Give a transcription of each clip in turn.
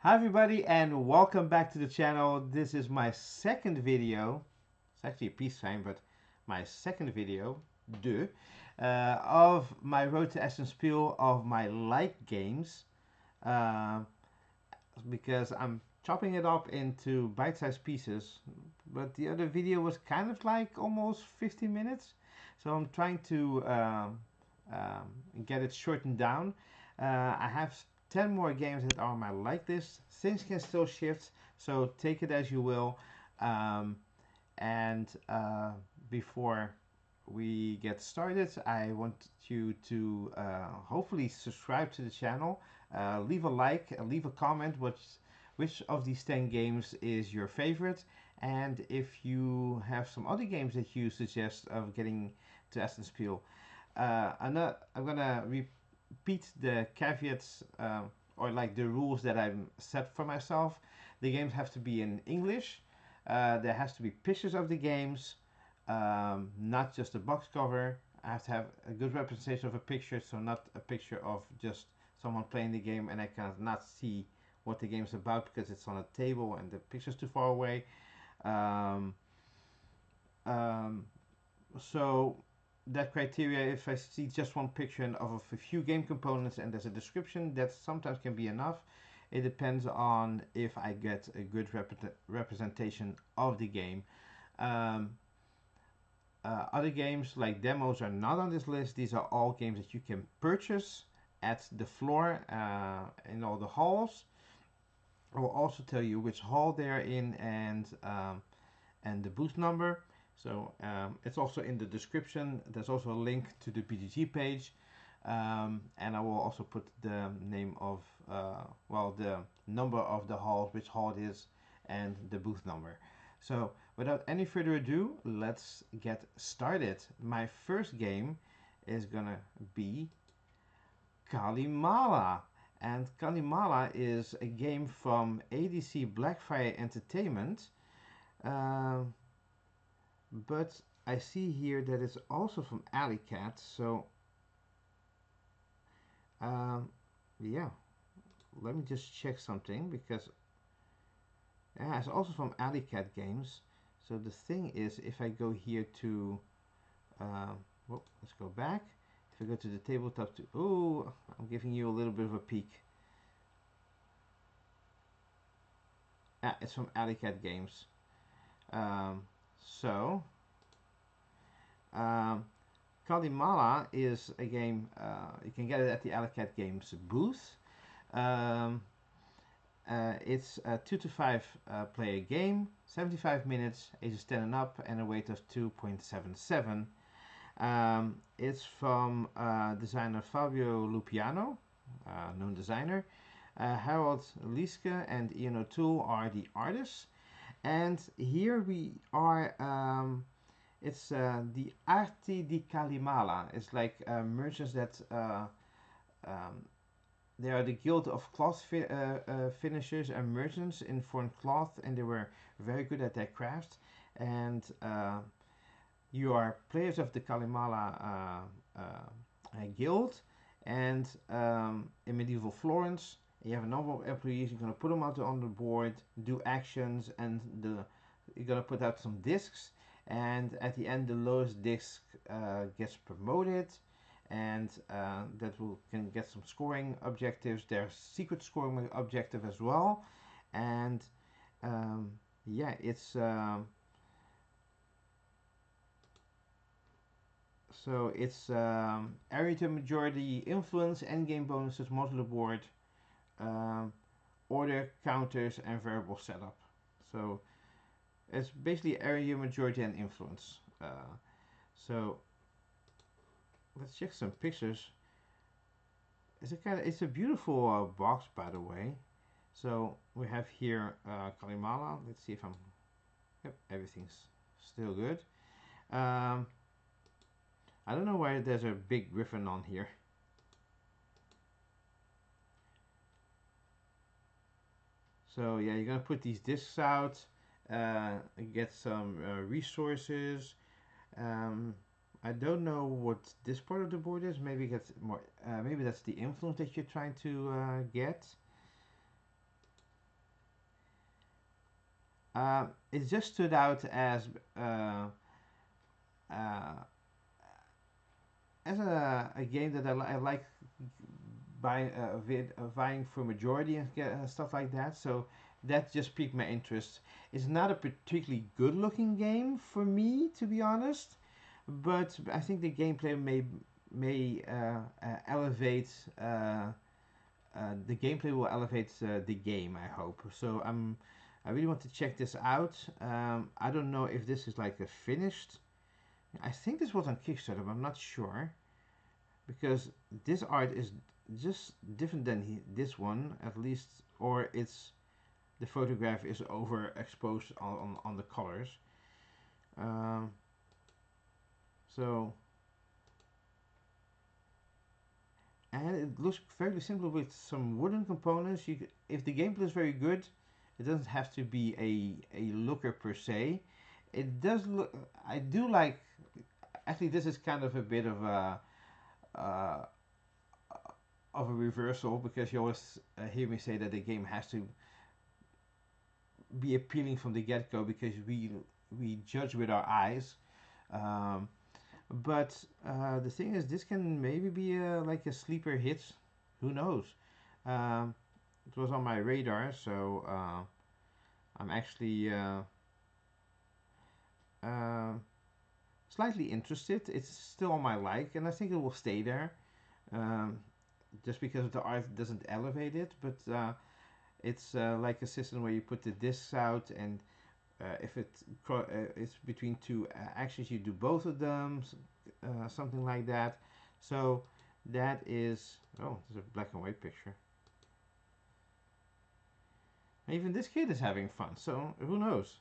Hi everybody and welcome back to the channel. This is my second video. It's actually a peace sign, but my second video of my Road to Essen Spiel of my like games, uh, because I'm chopping it up into bite-sized pieces, but the other video was kind of like almost 50 minutes, so I'm trying to get it shortened down. I have 10 more games that are on my like list. Things can still shift, so take it as you will. Um, and before we get started, I want you to hopefully subscribe to the channel, leave a like, leave a comment which of these 10 games is your favorite, and if you have some other games that you suggest of getting to Essen Spiel. I'm gonna repeat the caveats, or like the rules that I've set for myself. The games have to be in English. There has to be pictures of the games, not just a box cover. I have to have a good representation of a picture, so not a picture of just someone playing the game and I cannot see what the game is about because it's on a table and the picture's too far away. Um, um, so that criteria, if I see just one picture of a few game components and there's a description, that sometimes can be enough. It depends on if I get a good representation of the game. Um, Other games like demos are not on this list. These are all games that you can purchase at the floor in all the halls. I will also tell you which hall they're in and the booth number. So it's also in the description. There's also a link to the BGG page, and I will also put the name of the number of the hall, which hall it is, and the booth number. So without any further ado, let's get started. My first game is gonna be Calimala. And Calimala is a game from ADC Blackfire Entertainment. Um, but I see here that it's also from Alley Cat, so um, yeah, let me just check something because yeah, it's also from Alley Cat Games. So the thing is, if I go here to, let's go back. If I go to the tabletop, oh, I'm giving you a little bit of a peek. It's from Alley Cat Games. Um, so, um, Calimala is a game, you can get it at the Alley Cat Games booth. Um, it's a 2 to 5 player game, 75 minutes, ages 10 and up, and a weight of 2.77. It's from designer Fabio Lupiano, known designer. Harold Lieske and Ian O'Toole are the artists. And here we are, it's the Arti di Calimala. It's like merchants that um, they are the guild of cloth finishers and merchants in foreign cloth, and they were very good at their craft. And you are players of the Calimala guild, and in medieval Florence, you have a number of employees. You're gonna put them out on the board, do actions, and you're gonna put out some discs. And at the end, the lowest disc gets promoted, and that will can get some scoring objectives. There's secret scoring objective as well, and um, yeah, it's so it's area to majority influence, endgame bonuses, modular board, um, order counters, and variable setup. So it's basically area majority and influence. So let's check some pictures. It's a beautiful box, by the way. So we have here Calimala. Let's see if I'm. Yep, everything's still good. Um, I don't know why there's a big griffin on here. So yeah, you're gonna put these discs out, get some resources. Um, I don't know what this part of the board is. Maybe that's more. Maybe that's the influence that you're trying to get. It just stood out uh, uh, as a game that I like vying for majority and stuff like that. So that just piqued my interest. It's not a particularly good looking game for me, to be honest, but I think the gameplay may elevate. The gameplay will elevate the game. I hope so. I really want to check this out. I don't know if this is like a finished. I think this was on Kickstarter, but I'm not sure because this art is just different than this one, at least, or it's the photograph is overexposed on the colors. Um, so, and it looks fairly simple with some wooden components. If the gameplay is very good, it doesn't have to be a looker per se. It does look. I do like. Actually, this is kind of a bit uh, of a reversal because you always hear me say that the game has to be appealing from the get-go because we judge with our eyes. Um, but the thing is, this can maybe be like a sleeper hit. Who knows? Um, it was on my radar, so I'm actually uh, slightly interested. It's still on my like, and I think it will stay there. Um, just because the art doesn't elevate it, but it's like a system where you put the discs out, and if it's between two actions, you do both of them, something like that. So that is, oh, there's a black and white picture. Even this kid is having fun, so who knows?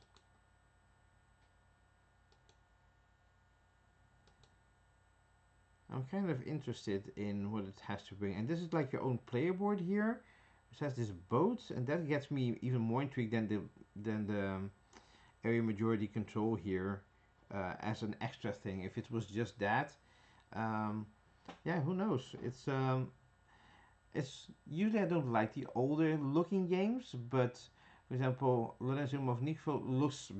I'm kind of interested in what it has to bring. And this is like your own player board here, which has this boat, and that gets me even more intrigued than the area majority control here as an extra thing. If it was just that, um, yeah, who knows? It's usually I don't like the older looking games, but for example, Lorenzo Magnifico looks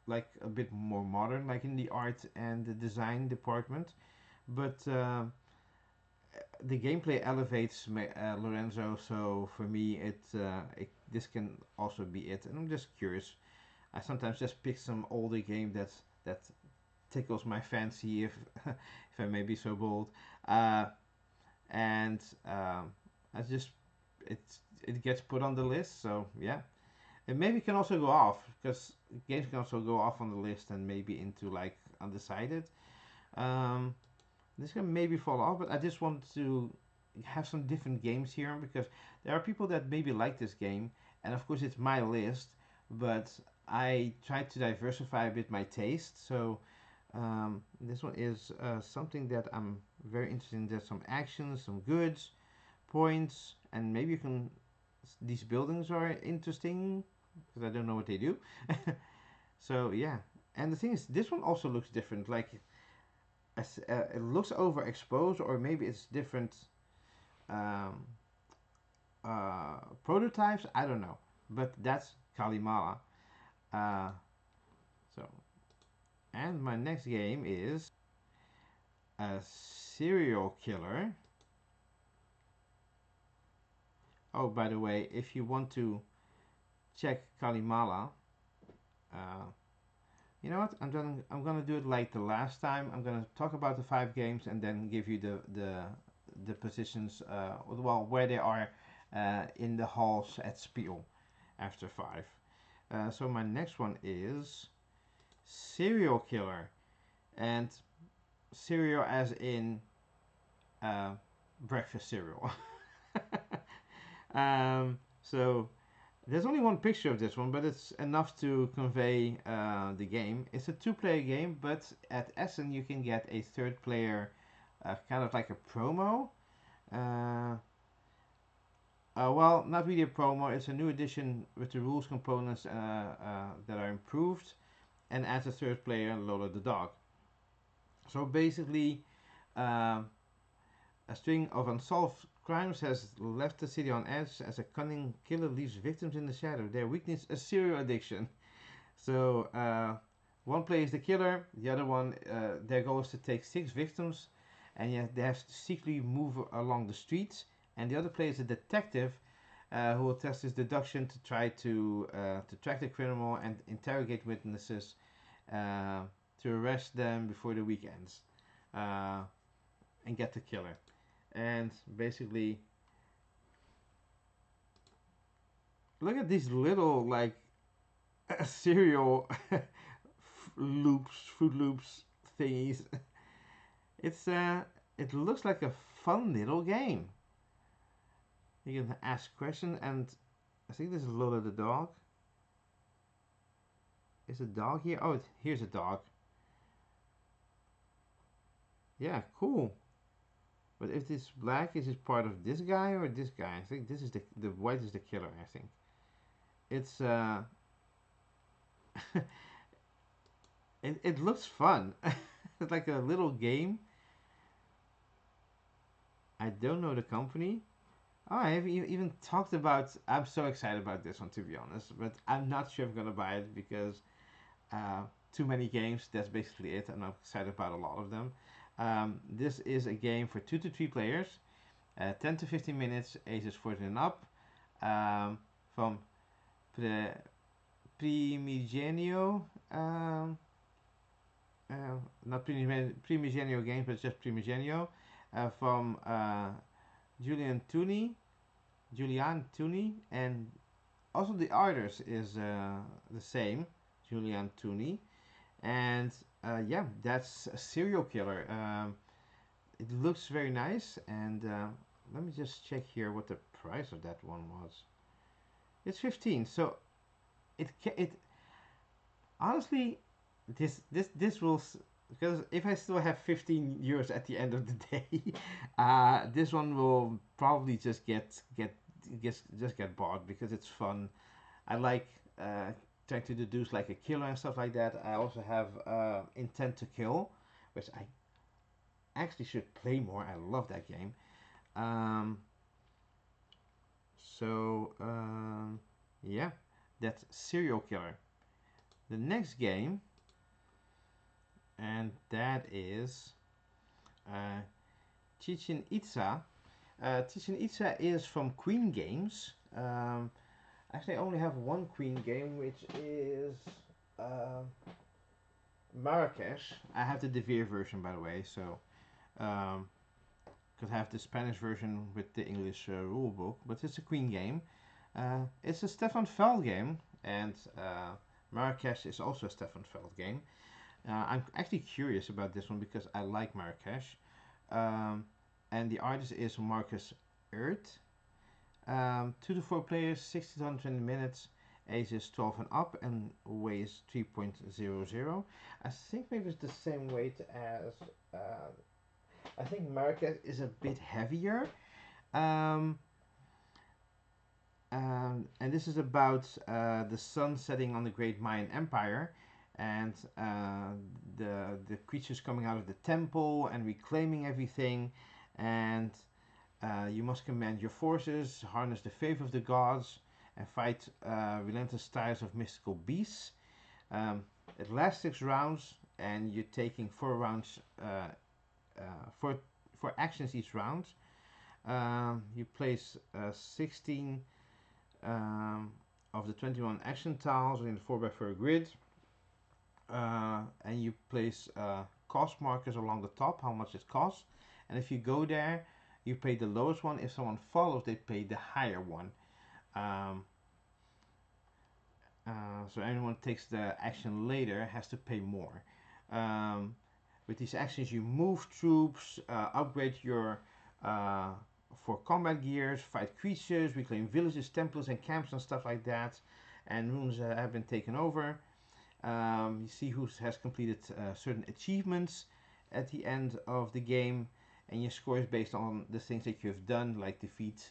like a bit more modern, like in the art and the design department. But the gameplay elevates Lorenzo, so for me, this can also be it. And I'm just curious. I sometimes just pick some older game that tickles my fancy, if if I may be so bold, uh, and I just it gets put on the list. So yeah, and maybe it can also go off because games can also go off on the list and maybe into like undecided. Um, this can maybe fall off, but I just want to have some different games here because there are people that maybe like this game, and of course it's my list, but I try to diversify a bit my taste. So this one is something that I'm very interested in. There's some actions, some goods, points, and maybe you can. These buildings are interesting because I don't know what they do. So yeah, and the thing is, this one also looks different. Like it looks overexposed, or maybe it's different um, prototypes. I don't know, but that's Calimala. Uh, so, and my next game is a serial killer. Oh, by the way, if you want to check Calimala, uh, you know what? I'm gonna do it like the last time. I'm gonna talk about the 5 games and then give you the positions, well, where they are in the halls at Spiel after 5. So my next one is serial killer, and cereal as in uh, breakfast cereal. So there's only one picture of this one, but it's enough to convey the game. It's a 2-player game, but at Essen you can get a 3rd player, kind of like a promo. Uh, well, not really a promo. It's a new edition with the rules components that are improved, and adds a 3rd player, Lola the dog. So basically, uh, a string of unsolved crimes has left the city on edge as a cunning killer leaves victims in the shadow. Their weakness, a serial addiction. So one player is the killer, the other one, their goal is to take 6 victims, and yet they have to secretly move along the streets. And the other player is a detective who will test his deduction to try to track the criminal and interrogate witnesses to arrest them before the week ends and get the killer. And basically, look at these little like cereal loops, Fruit Loops thingies. It's it looks like a fun little game. You can ask questions, and I think this is Lola the dog. Is a dog here? Oh, here's a dog. Yeah, cool. But if this black is it part of this guy or this guy? I think this is the white is the killer. I think it's it looks fun. It's like a little game. I don't know the company. Oh, I have even talked about. I'm so excited about this one, to be honest, but I'm not sure I'm gonna buy it because uh, too many games. That's basically it, and I'm excited about a lot of them. This is a game for 2 to 3 players, 10 to 15 minutes, ages 14 and up, from Pre- Primigenio. Not Primigenio Games, but just Primigenio, from Julian Tooney, and also the artist is the same, Julian Tooney, and yeah, that's a serial killer. It looks very nice, and let me just check here what the price of that one was. It's 15, so it honestly this will because if I still have 15 euros at the end of the day, this one will probably just get bought because it's fun. I like trying to deduce like a killer and stuff like that. I also have Intent to Kill, which I actually should play more. I love that game. Um, so yeah, that's Serial Killer. The next game, and that is uh, Chichén Itzá. Chichén Itzá is from Queen Games. Actually, I only have one Queen game, which is uh, Marrakesh. I have the Devir version, by the way, so because I have the Spanish version with the English rule book, but it's a Queen game. It's a Stefan Feld game, and Marrakesh is also a Stefan Feld game. I'm actually curious about this one because I like Marrakesh. Um, and the artist is Marcus Earth. 2 to 4 players, 60 to 120 minutes, ages 12 and up, and weighs 3.00. I think maybe it's the same weight as. I think Marrakesh is a bit heavier. Um, and this is about the sun setting on the Great Mayan Empire, and the creatures coming out of the temple and reclaiming everything, and you must command your forces, harness the faith of the gods, and fight relentless styles of mystical beasts. Um, it lasts 6 rounds, and you're taking 4 rounds for actions each round. You place 16 of the 21 action tiles in the 4x4 grid, and you place cost markers along the top, how much it costs. And if you go there, you pay the lowest one. If someone follows, they pay the higher one. Um, so anyone takes the action later has to pay more. Um, with these actions, you move troops, upgrade your for combat gears, fight creatures, reclaim villages, temples, and camps and stuff like that. And rooms have been taken over. You see who has completed certain achievements at the end of the game, and your score is based on the things that you have done, like defeat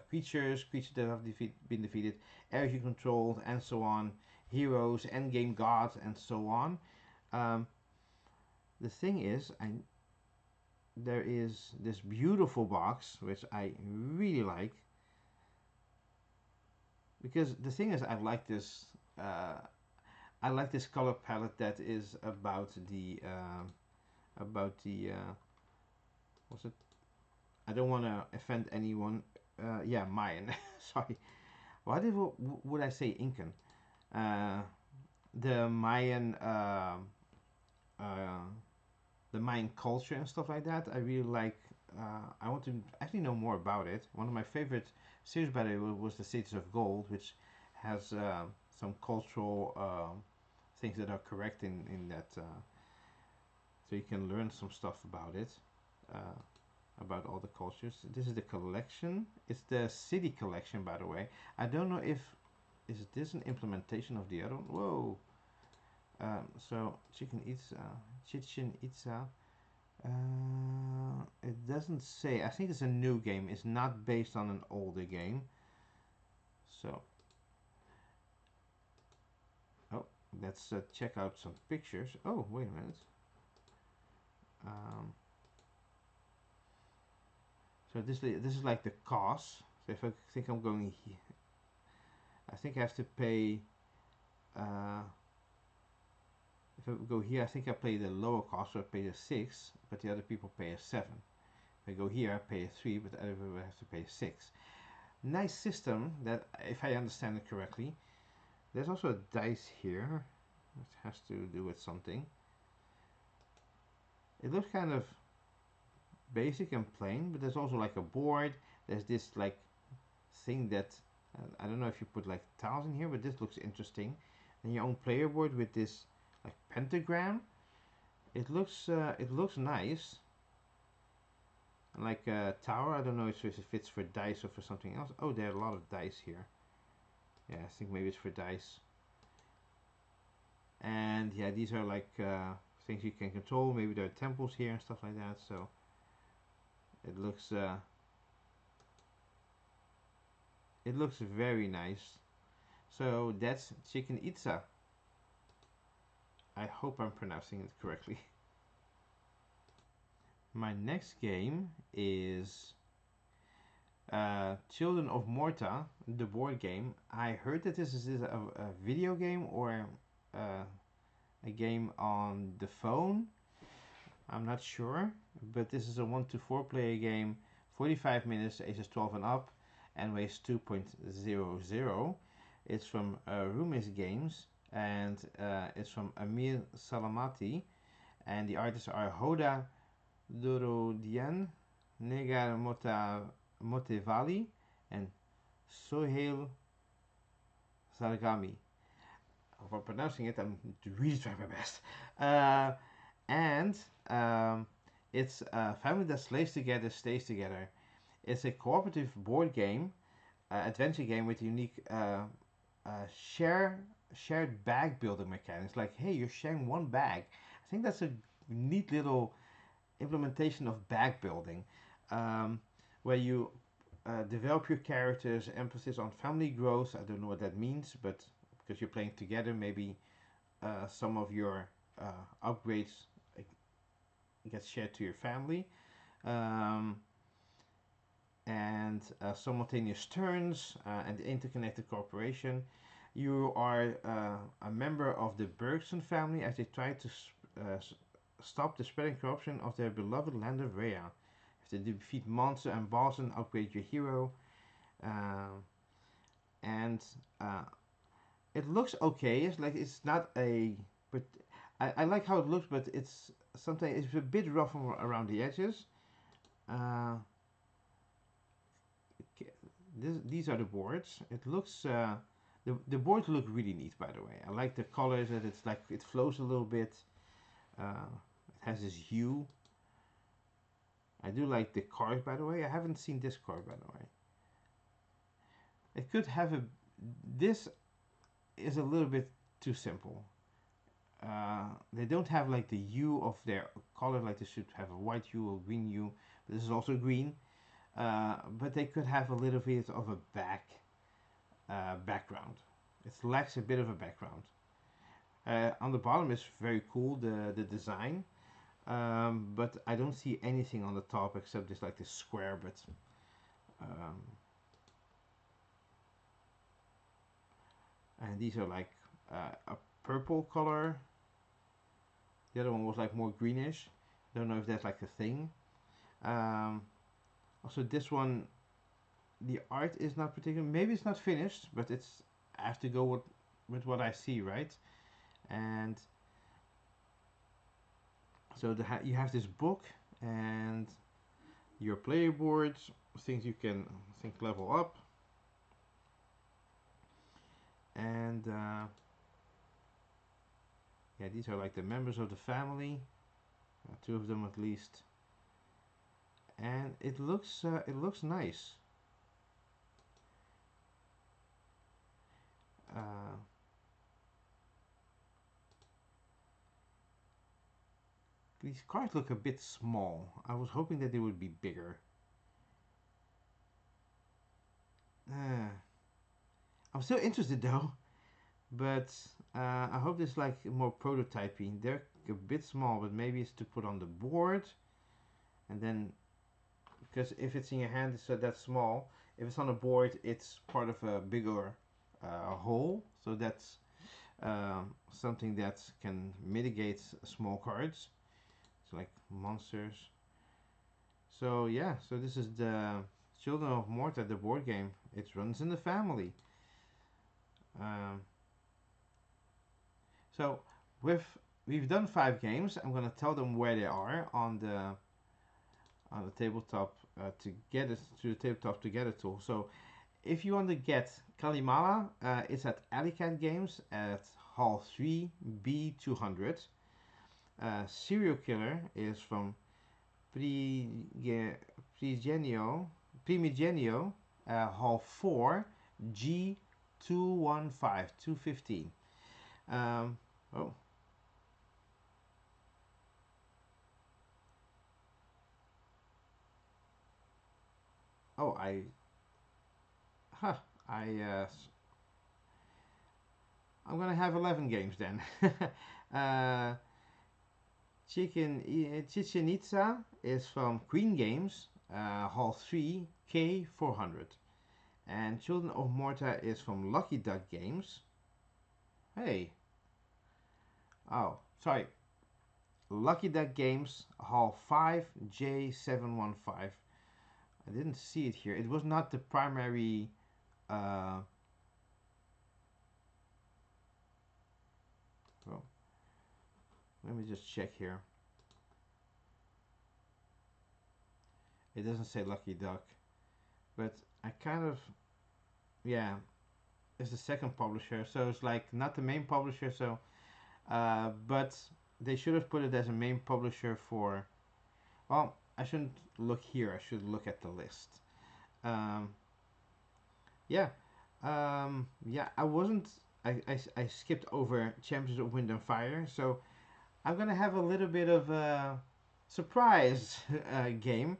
creatures that have been defeated, areas you controlled, and so on, heroes, endgame gods, and so on. Um, the thing is, there is this beautiful box which I really like, because the thing is, I like this. I like this color palette that is about the what's it? I don't want to offend anyone. Yeah, Mayan. Sorry. Why would I say Incan? Uh, the Mayan, uh, the Mayan culture and stuff like that. I really like. I want to actually know more about it. One of my favorite series, by the way, was the Cities of Gold, which has some cultural things that are correct in that. So you can learn some stuff about it, uh, about all the cultures. This is the collection. It's the city collection, by the way. I don't know if is this an implementation of the other one. Whoa. So Chichén Itzá. It doesn't say. I think it's a new game. It's not based on an older game. So, oh, let's check out some pictures. Oh, wait a minute. Um, so this is like the cost. So if I think I'm going here, I think I have to pay. If I go here, I think I pay the lower cost, so I pay a 6, but the other people pay a 7. If I go here, I pay a 3, but the other people have to pay a 6. Nice system, that if I understand it correctly. There's also a dice here. It has to do with something. It looks kind of basic and plain, but there's also like a board. There's this like thing that I don't know if you put like tiles in here, but this looks interesting. Then your own player board with this like pentagram. It looks nice. Like a tower. I don't know if it fits for dice or for something else. Oh, there are a lot of dice here. Yeah, I think maybe it's for dice. And yeah, these are like things you can control. Maybe there are temples here and stuff like that. So it looks very nice. So that's Chicken Itzá. I hope I'm pronouncing it correctly. My next game is Children of Morta, the board game. I heard that this is a video game or uh, a game on the phone. I'm not sure, but this is a 1 to 4 player game, 45 minutes, ages 12 and up, and weighs 2.00. It's from Rumis Games, and it's from Amir Salamati, and the artists are Hoda Dorodian, Negar Motevali, and Sohail Zargami. For pronouncing it, I'm really trying my best. And it's a family that slays together, stays together. It's a cooperative board game, adventure game with unique shared bag building mechanics. Like, hey, you're sharing one bag. I think that's a neat little implementation of bag building, um, where you develop your characters, emphasis on family growth. I don't know what that means, but because you're playing together, maybe some of your upgrades get shared to your family. Um, and simultaneous turns and interconnected cooperation. You are a member of the Bergson family as they try to stop the spreading corruption of their beloved land of Rhea. If they defeat monsters and bosses and upgrade your hero. And it looks okay. It's not a, but I like how it looks, but it's sometimes it's a bit rough around the edges. Uh, these are the boards. It looks the boards look really neat, by the way. I like the colors that it's like it flows a little bit. It has this hue. I do like the card, by the way. I haven't seen this card, by the way. It could have a. This is a little bit too simple. They don't have like the hue of their color, like they should have a white hue or green hue. But this is also green. But they could have a little bit of a background. It lacks a bit of a background. On the bottom is very cool, the design. But I don't see anything on the top except just like this square. But um, and these are like purple color. The other one was like more greenish. Don't know if that's like a thing. Um, Also, this one, the art is not particular. Maybe it's not finished, but it's. I have to go with what I see, right? And so you have this book and your player boards, things you can level up, and yeah, these are like the members of the family, two of them at least, and it looks nice. Uh, these cards look a bit small. I was hoping that they would be bigger. I'm still interested though, but I hope this is like more prototyping. They're a bit small, but maybe it's to put on the board, and then because if it's in your hand, it's that small. If it's on a board, it's part of a bigger whole. So that's something that can mitigate small cards. So like monsters. So yeah, so this is the Children of Morta, the board game. It runs in the family. Um, so we've done 5 games. I'm gonna tell them where they are on the tabletop to get it to the tabletop to get it tool. So if you want to get Calimala, it's at Alicat Games at Hall 3 B200. Serial Killer is from Primigenio, Primigenio Hall 4 G215 215. Um, oh, oh, huh, I, I'm gonna have 11 games then. uh, Chichén Itzá is from Queen Games, Hall 3 K400. And Children of Morta is from Lucky Duck Games. Hey, oh, sorry. Lucky Duck Games, Hall 5 J715. I didn't see it here. It was not the primary. Uh, well, let me just check here. It doesn't say Lucky Duck, but I kind of, yeah, it's the second publisher, so it's like not the main publisher. So, but they should have put it as a main publisher for. Well, I shouldn't look here. I should look at the list. Um, yeah, yeah. I wasn't. I skipped over Champions of Wind and Fire, so I'm gonna have a little bit of a surprise game.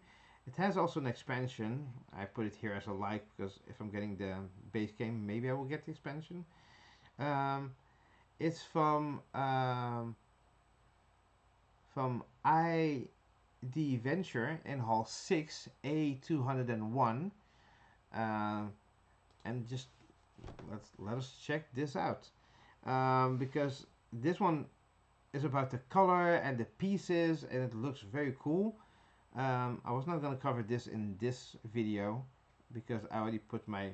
It has also an expansion. I put it here as a like because if I'm getting the base game, maybe I will get the expansion. Um, it's from iDventure in Hall 6 A201, and just let us check this out because this one is about the color and the pieces, and it looks very cool. I was not going to cover this in this video because I already put my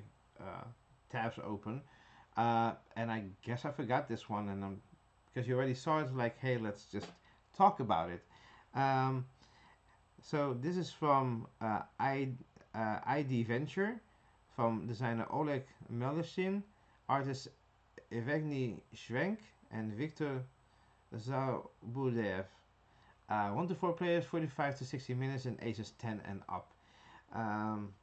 tabs open, and I guess I forgot this one, and because you already saw it, like, hey, let's just talk about it. Um, so this is from iDventure, from designer Oleg Melishin, artist Evgeny Schwenk, and Victor Zabudev. 1 to 4 players, 45 to 60 minutes, and ages 10 and up. Um,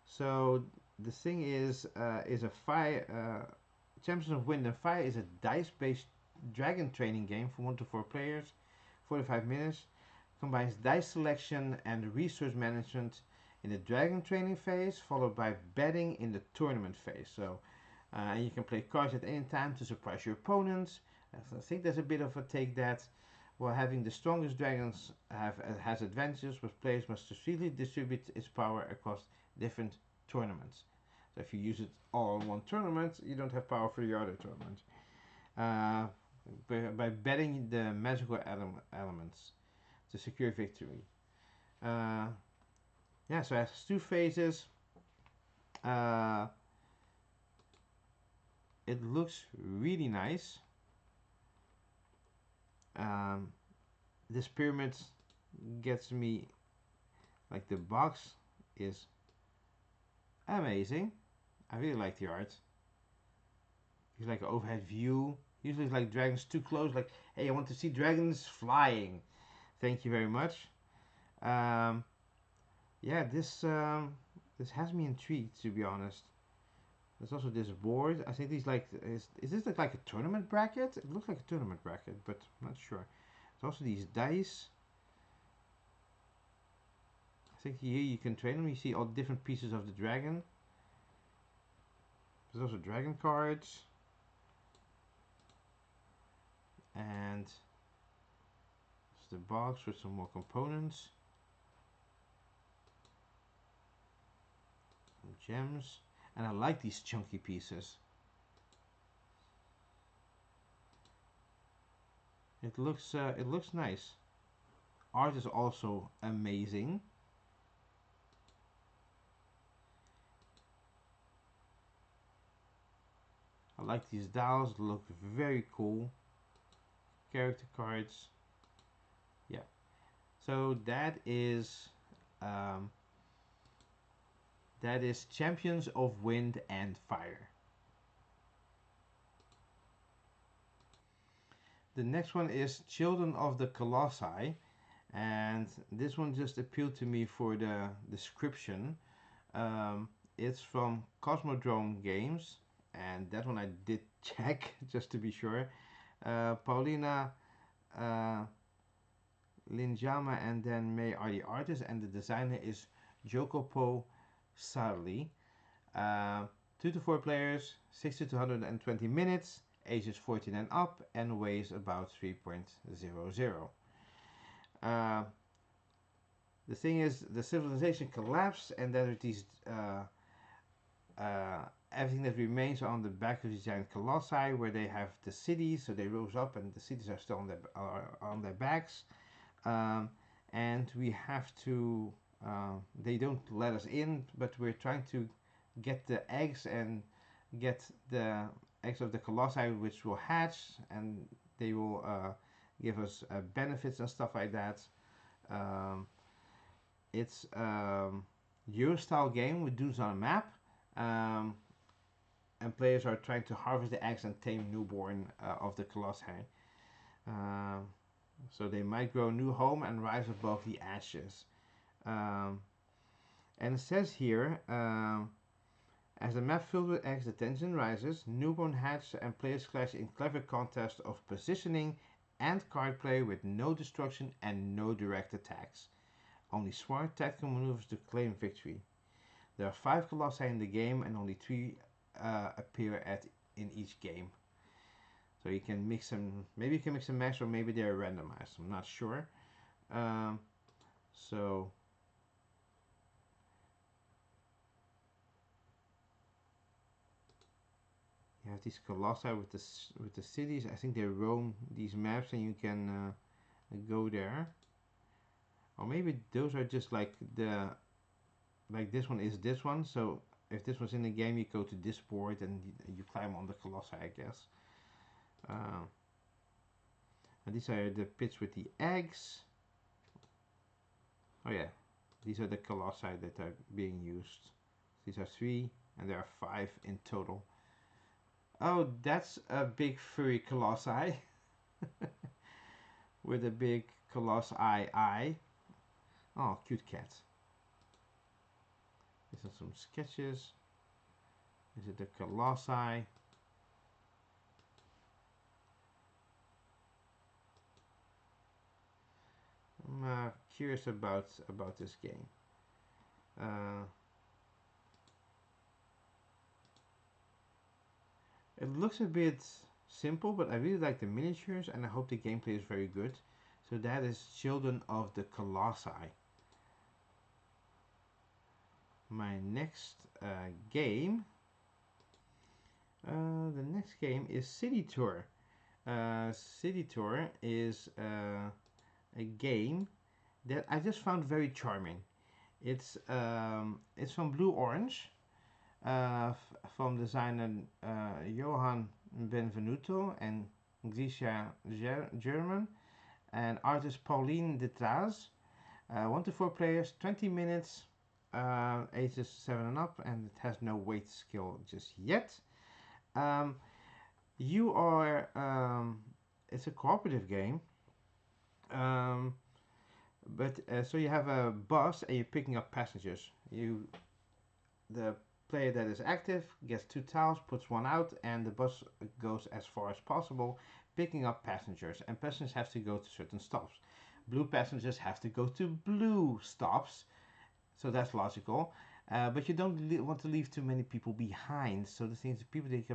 so the thing is a fire. Champions of Wind and Fire is a dice-based dragon training game for 1 to 4 players, 45 minutes. Combines dice selection and resource management in the dragon training phase, followed by betting in the tournament phase. So you can play cards at any time to surprise your opponents. I think there's a bit of a take that while having the strongest dragons has advantages, but players must strategically distribute its power across different tournaments. So if you use it all in one tournament, you don't have power for your other tournament. By betting the magical elements to secure victory. Yeah, so it has two phases. It looks really nice. This pyramid gets me, like, the box is amazing. I really like the art. It's like an overhead view. Usually it's like dragons too close, like, hey, I want to see dragons flying. Thank you very much. Yeah, this has me intrigued, to be honest. There's also this board. I think these, like, is this like a tournament bracket? It looks like a tournament bracket, but I'm not sure. There's also these dice. I think here you can train them. You see all different pieces of the dragon. There's also dragon cards. And there's the box with some more components. Some gems. And I like these chunky pieces. It looks nice. Art is also amazing. I like these dials, look very cool. Character cards. Yeah. So that is Champions of Wind and Fire. The next one is Children of the Colossi, and this one just appealed to me for the description. It's from Cosmodrome Games, and that one I did check just to be sure. Paulina Linjama and then May are the artists, and the designer is Jacopo Sarli. 2 to 4 players, 60 to 120 minutes, ages 14 and up, and weighs about 3.00. The thing is, the civilization collapsed, and then there's these everything that remains on the back of these giant colossi, where they have the cities. So they rose up, and the cities are still on their backs, and we have to. They don't let us in, but we're trying to get the eggs and get the eggs of the colossi, which will hatch, and they will give us benefits and stuff like that. It's Euro-style game with dudes on a map, and players are trying to harvest the eggs and tame newborn of the colossi. So they might grow a new home and rise above the ashes. And it says here, as the map filled with eggs, the tension rises, newborn hatch, and players clash in clever contest of positioning and card play with no destruction and no direct attacks. Only smart tactical maneuvers to claim victory. There are 5 colossi in the game, and only 3 appear in each game. So you can mix them. Maybe you can mix and match, or maybe they're randomized. I'm not sure. So you have these colossi with the cities. I think they roam these maps, and you can go there. Or maybe those are just like this one is this one. So if this one's in the game, you go to this board and you climb on the colossi, I guess. And these are the pits with the eggs. Oh yeah, these are the colossi that are being used. These are 3, and there are 5 in total. Oh, that's a big furry colossi with a big colossi eye. Oh, cute cat. These are some sketches. These are the colossi. I'm curious about this game. It looks a bit simple, but I really like the miniatures, and I hope the gameplay is very good. So that is Children of the Colossi. my next game. The next game is City Tour. City Tour is a game that I just found very charming. It's from Blue Orange, from designer Johan Benvenuto and Grisha German, and artist Pauline de Traz. 1 to 4 players, 20 minutes, ages 7 and up, and it has no weight skill just yet. Um, you are, it's a cooperative game, um, but so you have a bus and you're picking up passengers. The player that is active gets 2 tiles, puts 1 out, and the bus goes as far as possible, picking up passengers. And passengers have to go to certain stops. Blue passengers have to go to blue stops, so that's logical. But you don't want to leave too many people behind. So the things, the people that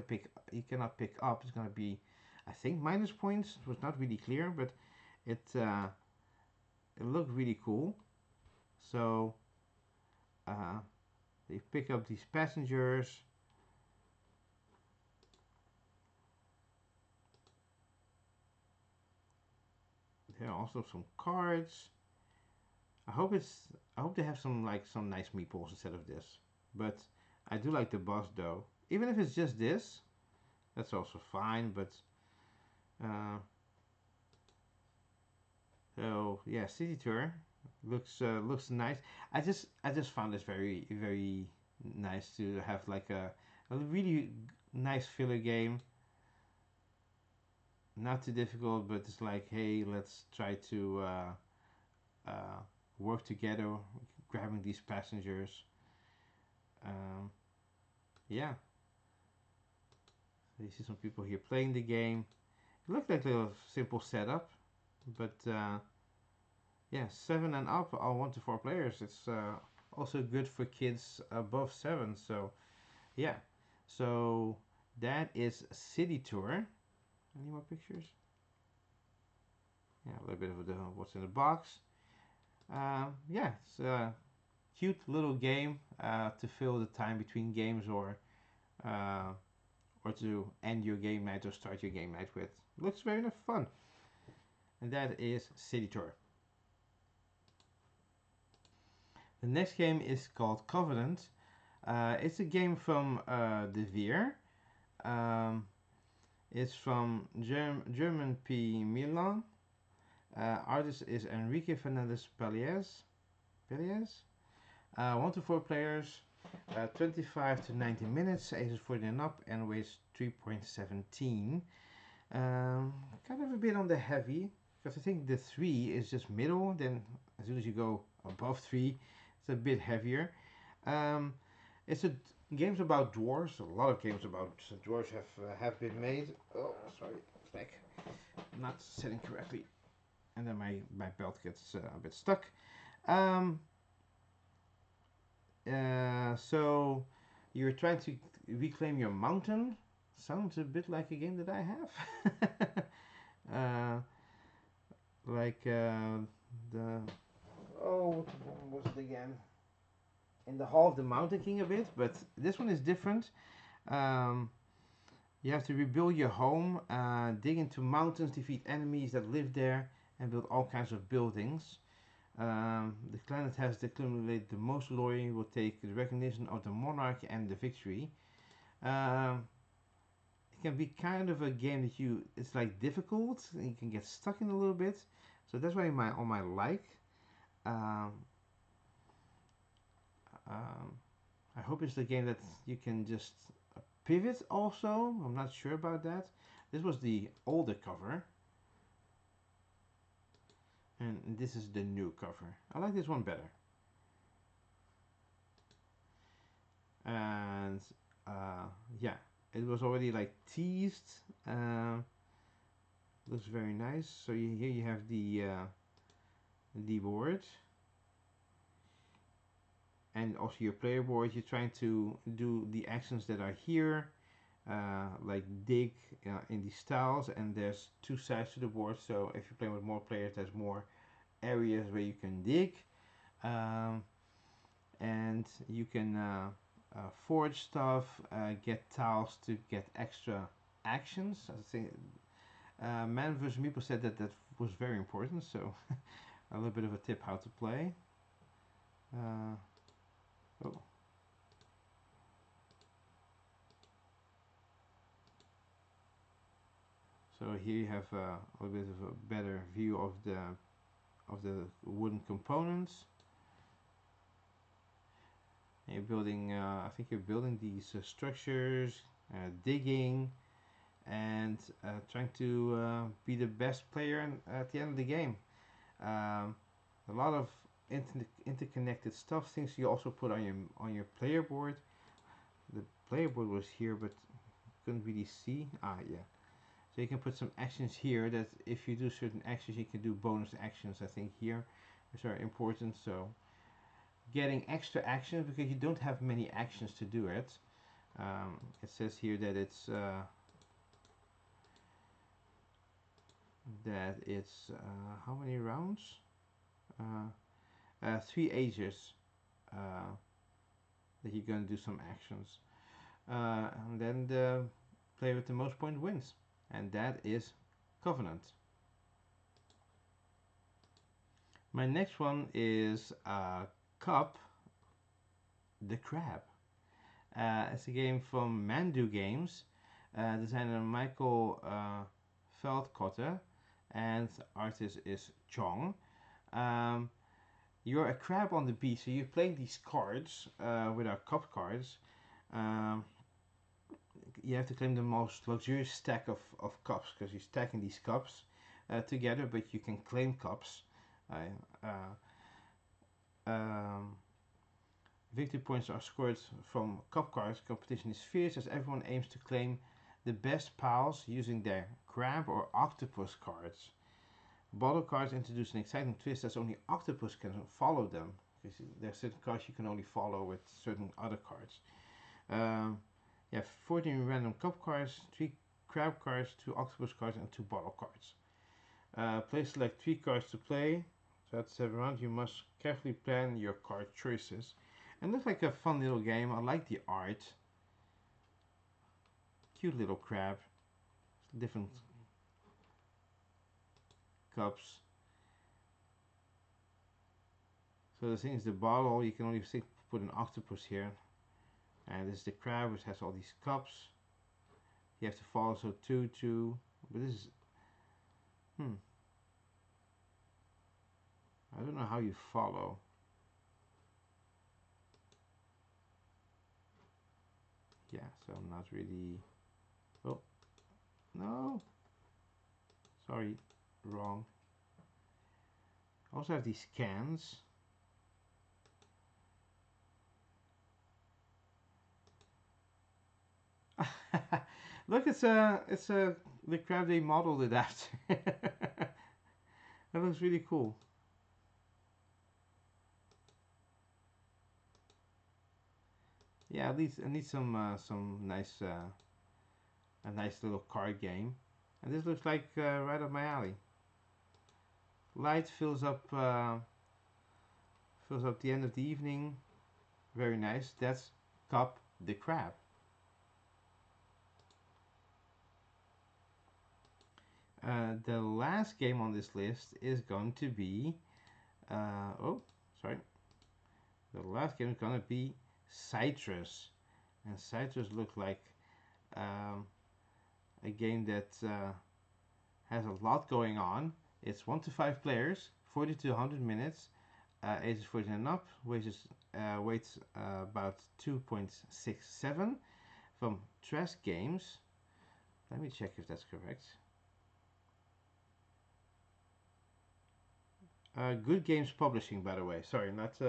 you cannot pick up is going to be, I think, minus points. It was not really clear, but it looked really cool. So they pick up these passengers. There are also some cards. I hope they have some nice meeples instead of this. But I do like the boss though. Even if it's just this, that's also fine. But so yeah, City Tour looks nice. I just found this very nice to have like a really nice filler game. Not too difficult, but it's like, hey, let's try to work together, grabbing these passengers. Um, yeah, you see some people here playing the game. It looked like a little simple setup, but yeah, 7 and up are 1 to 4 players. It's also good for kids above 7. So yeah, so that is City Tour. Any more pictures? Yeah, a little bit of what's in the box. Yeah, it's a cute little game to fill the time between games, or to end your game night or start your game night with. Looks very fun. And that is City Tour. The next game is called Covenant. It's a game from Devir. Um, it's from German P. Milan. Artist is Enrique Fernandez Pelias. 1 to 4 players, 25 to 90 minutes, ages 14 and up, and weighs 3.17. Kind of a bit on the heavy, because I think the 3 is just middle, then as soon as you go above 3, it's a bit heavier. It's a games about dwarves. A lot of games about dwarves have been made. Oh, sorry, back. Not sitting correctly, and then my belt gets a bit stuck. So you're trying to reclaim your mountain. Sounds a bit like a game that I have. Like the what was it again? In the Hall of the Mountain King a bit, but this one is different. Um, you have to rebuild your home, dig into mountains, defeat enemies that live there, and build all kinds of buildings. The clan that has accumulated the most glory will take the recognition of the monarch and the victory. It can be kind of a game that it's like difficult, and you can get stuck in a little bit. So that's why on my like. Um, I hope it's the game that you can just pivot also. I'm not sure about that. This was the older cover. And this is the new cover. I like this one better. And yeah, it was already like teased. Looks very nice. So here you have the board, and also your player board. You're trying to do the actions that are here, like dig in these tiles, and there's 2 sides to the board. So if you're playing with more players, there's more areas where you can dig. and you can forge stuff, get tiles to get extra actions. I think Man vs. Meeple said that that was very important, so a little bit of a tip how to play. Oh. So here you have a little bit of a better view of the wooden components. And you're building, I think you're building these structures, digging, and trying to be the best player at the end of the game. A lot of interconnected stuff, things you also put on your player board. The player board was here, but couldn't really see. Yeah. So you can put some actions here that if you do certain actions, you can do bonus actions. I think here, which are important. So getting extra actions because you don't have many actions to do it. It says here that it's how many rounds? 3 ages that you're going to do some actions, and then the player with the most points wins, and that is Covenant. My next one is Cup the Crab. It's a game from Mandoo Games, designer Michael Veldkotter, and artist is Chong. You're a crab on the beach, so you're playing these cards with our cup cards. Um, you have to claim the most luxurious stack of cups because you're stacking these cups together, but you can claim cups. Um, Victory points are scored from cup cards. Competition is fierce as everyone aims to claim the best piles using their crab or octopus cards. Bottle cards introduce an exciting twist as only octopus can follow them. Because there are certain cards you can only follow with certain other cards. You have 14 random cup cards, 3 crab cards, 2 octopus cards, and 2 bottle cards. Players select 3 cards to play. So at 7 rounds, you must carefully plan your card choices. And it looks like a fun little game. I like the art. Cute little crab. Different cups. So the thing is, the bottle, you can only put an octopus here. And this is the crab, which has all these cups. You have to follow, so 2, 2. But this is... I don't know how you follow. Yeah, so I'm not really... Oh, no. Sorry, wrong. I also have these cans. Look, it's the crab they modeled it after. That looks really cool. Yeah, at least I need some nice a nice little card game, and this looks like right up my alley. Light fills up the end of the evening. Very nice. That's Cup the Crab. The last game on this list is going to be oh, sorry. The last game is going to be Cytress, and Cytress looks like a game that has a lot going on. It's 1 to 5 players, 40 to 100 minutes, ages 14 and up, weights about 2.67 from Trash Games. Let me check if that's correct. Good Games Publishing, by the way. Sorry, not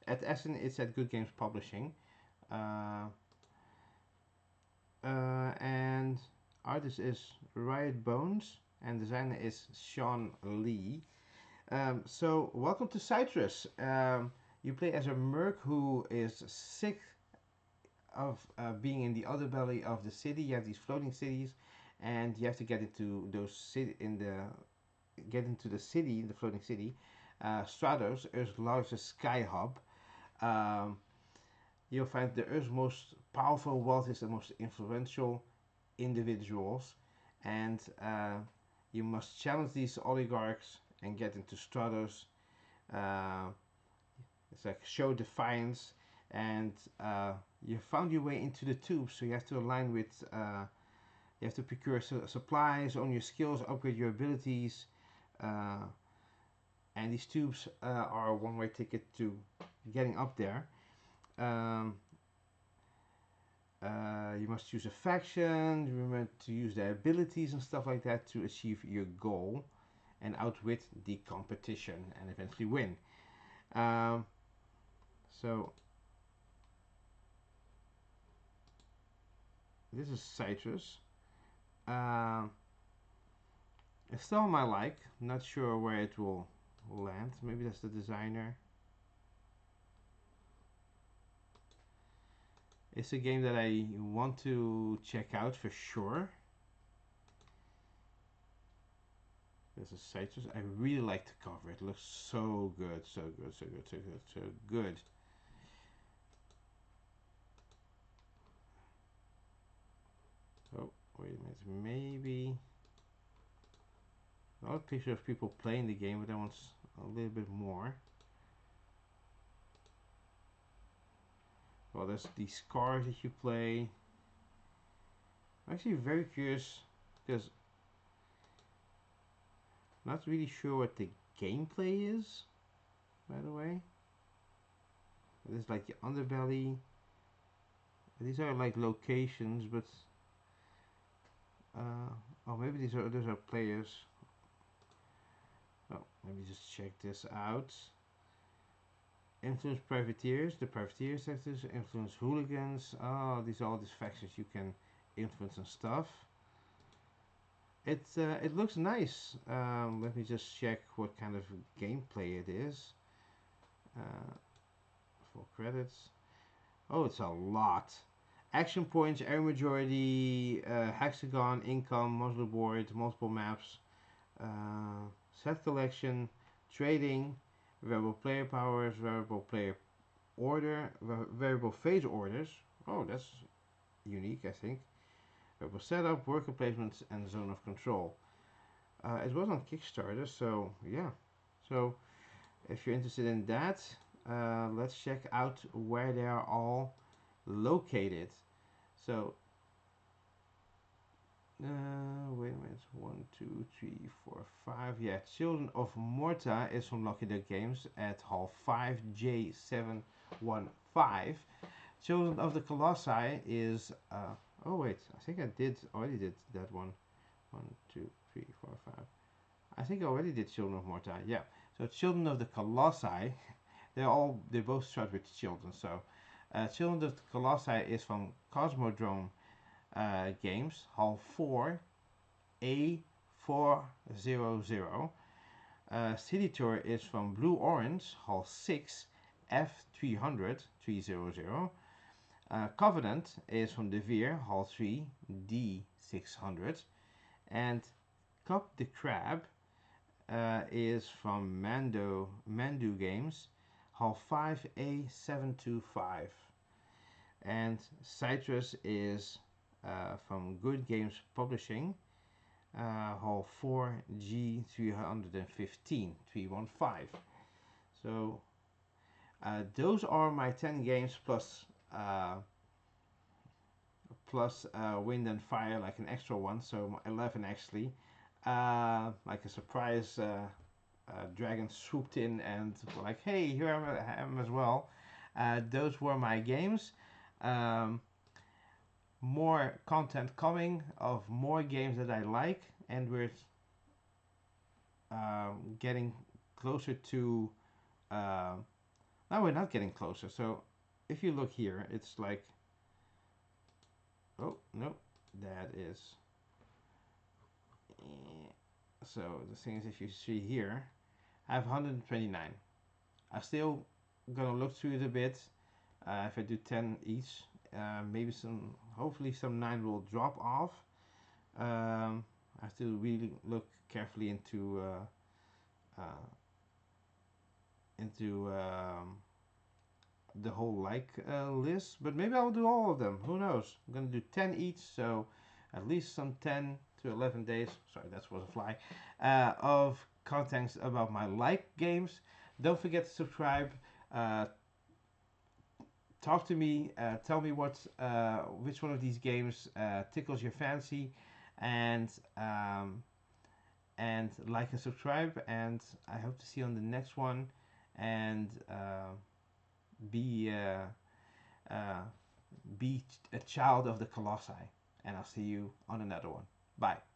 at Essen. It's at Good Games Publishing, and artist is Riot Bones, and designer is Sean Lee. So welcome to Cytress. You play as a merc who is sick of being in the underbelly of the city. You have these floating cities, and you have to get into the city, the floating city. Stratos, Earth's largest sky hub. Um, you'll find the Earth's most powerful, wealthiest, and most influential individuals, and you must challenge these oligarchs and get into Stratos. Uh, it's like show defiance, and you found your way into the tubes, so you have to align with. You have to procure supplies, own your skills, upgrade your abilities, uh, and these tubes are a one-way ticket to getting up there. Um, you must choose a faction, remember to use their abilities and stuff like that to achieve your goal and outwit the competition and eventually win. Um, so this is Cytress. Um, it's still on my like, not sure where it will land. Maybe that's the designer. It's a game that I want to check out for sure. This is Cytress. I really like the cover. It looks so good, so good, so good, so good, so good. Oh, wait a minute. Maybe a lot of pictures of people playing the game, but I want a little bit more. Well, there's these cars that you play. I'm actually very curious because I'm not really sure what the gameplay is, by the way. This is like the underbelly. These are like locations, but oh, maybe those are players. Oh, let me just check this out. Influence privateers, the privateer sectors, influence hooligans. Oh, these are all these factions you can influence and stuff. It looks nice. Let me just check what kind of gameplay it is. Full credits. Oh, it's a lot. Action points, area majority, hexagon, income, modular board, multiple maps, set collection, trading, variable player powers, variable player order, variable phase orders. Oh, that's unique, I think. Variable setup, worker placements, and zone of control. It was on Kickstarter, so yeah. So if you're interested in that, let's check out where they are all located. So, wait a minute. 1, 2, 3, 4, 5. Yeah, Children of Morta is from Lucky Duck Games at Hall 5J715. Children of the Colossi is. Oh, wait. I think I already did that one. 1, 2, 3, 4, 5. I think I already did Children of Morta. Yeah. So, Children of the Colossi. They both start with children. So, Children of the Colossi is from Cosmodrome Games, Hall 4, A400. City Tour is from Blue Orange, Hall 6, F300, 300. Covenant is from Devir, Hall 3, D600. And Cup the Crab is from Mandoo Games, Hall 5A725. And Cytress is from Good Games Publishing, Hall 4G315, 315. So those are my 10 games plus Wind and Fire, like an extra one, so 11 actually. Like a surprise dragon swooped in and like, hey, here I am as well. Those were my games. More content coming of more games that I like, and we're getting closer to. No, we're not getting closer. So if you look here, it's like. Oh no, that is. So the thing is, if you see here, I have 129. I'm still gonna look through it a bit. If I do 10 each, maybe hopefully some 9 will drop off. I have to really look carefully uh, into the whole like list, but maybe I'll do all of them. Who knows? I'm gonna do 10 each, so at least some 10 to 11 days. Sorry, that was a fly. Of contents about my like games. Don't forget to subscribe. Talk to me. Tell me which one of these games tickles your fancy, and like and subscribe. And I hope to see you on the next one. And be be a child of the Colossi. And I'll see you on another one. Bye.